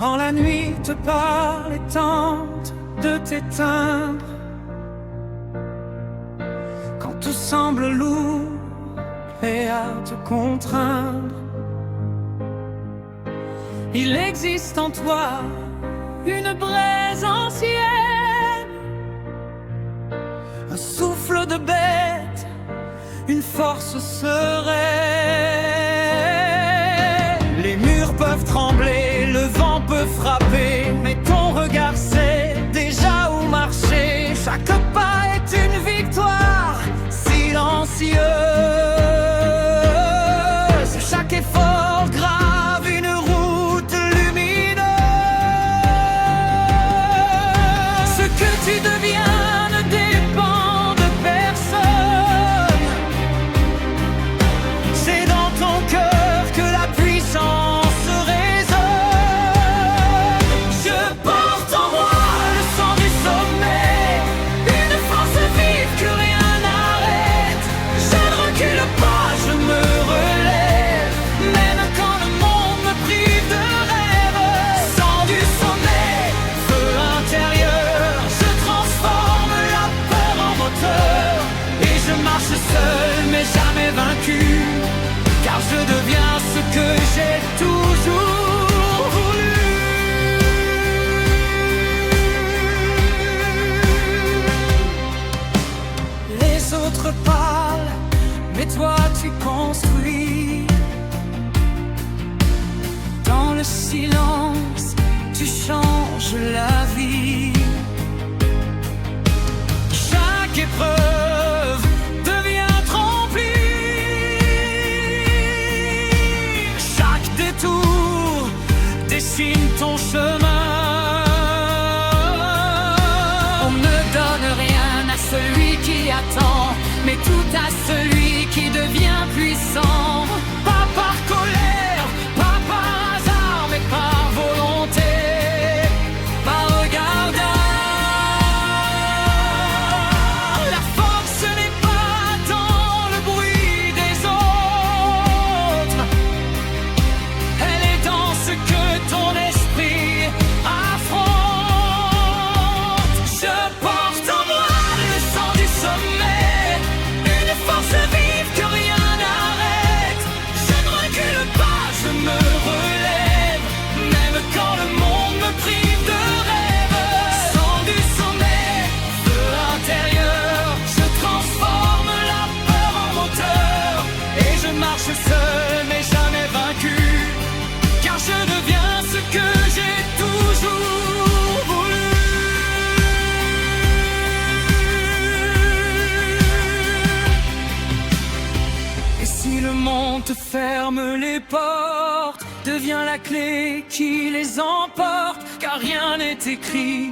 Quand la nuit te parle et tente de t'éteindre, quand tout semble lourd et à te contraindre, il existe en toi une braise ancienne, un souffle de bête, une force sereine. Les murs peuvent trembler, le vent peut frapper, mais ton regard sait déjà où marcher. Chaque pas est une victoire silencieuse, chaque effort grave une route lumineuse. Ce que tu deviens ne dépend de personne, c'est dans ton cœur que la puissance résonne. Je porte en moi le sang du sommet, une force vive que rien n'arrête. Je ne recule pas, je me relève, même quand le monde me prive de rêve. Sang du sommet, feu intérieur, je transforme la peur en moteur. Et je marche seul mais jamais vaincu, car je deviens ce que j'ai toujours voulu. Les autres parlent, mais toi tu construis. Dans le silence, tu changes la vie. Chaque épreuve devient tremplin, chaque détour dessine ton chemin. On ne donne rien à celui qui attend, mais tout à celui qui devient puissant. Pas par colère, pas par hasard, mais par volonté, par regard d'art. La force n'est pas dans le bruit des autres, elle est dans ce que ton esprit affronte. Je porte en moi le sang du sommet, une force vive que rien n'arrête. Je ne recule pas, je me relève, même quand le monde me prive de rêve. Sang du sommet, feu intérieur, je transforme la peur en moteur. Et je marche seul mais jamais vaincu, car je deviens ce que j'ai toujours voulu. Et si le monde te ferme les portes, deviens la clé qui les emporte, car rien n'est écrit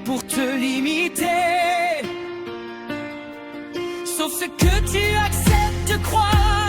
pour te limiter, sauf ce que tu acceptes de croire.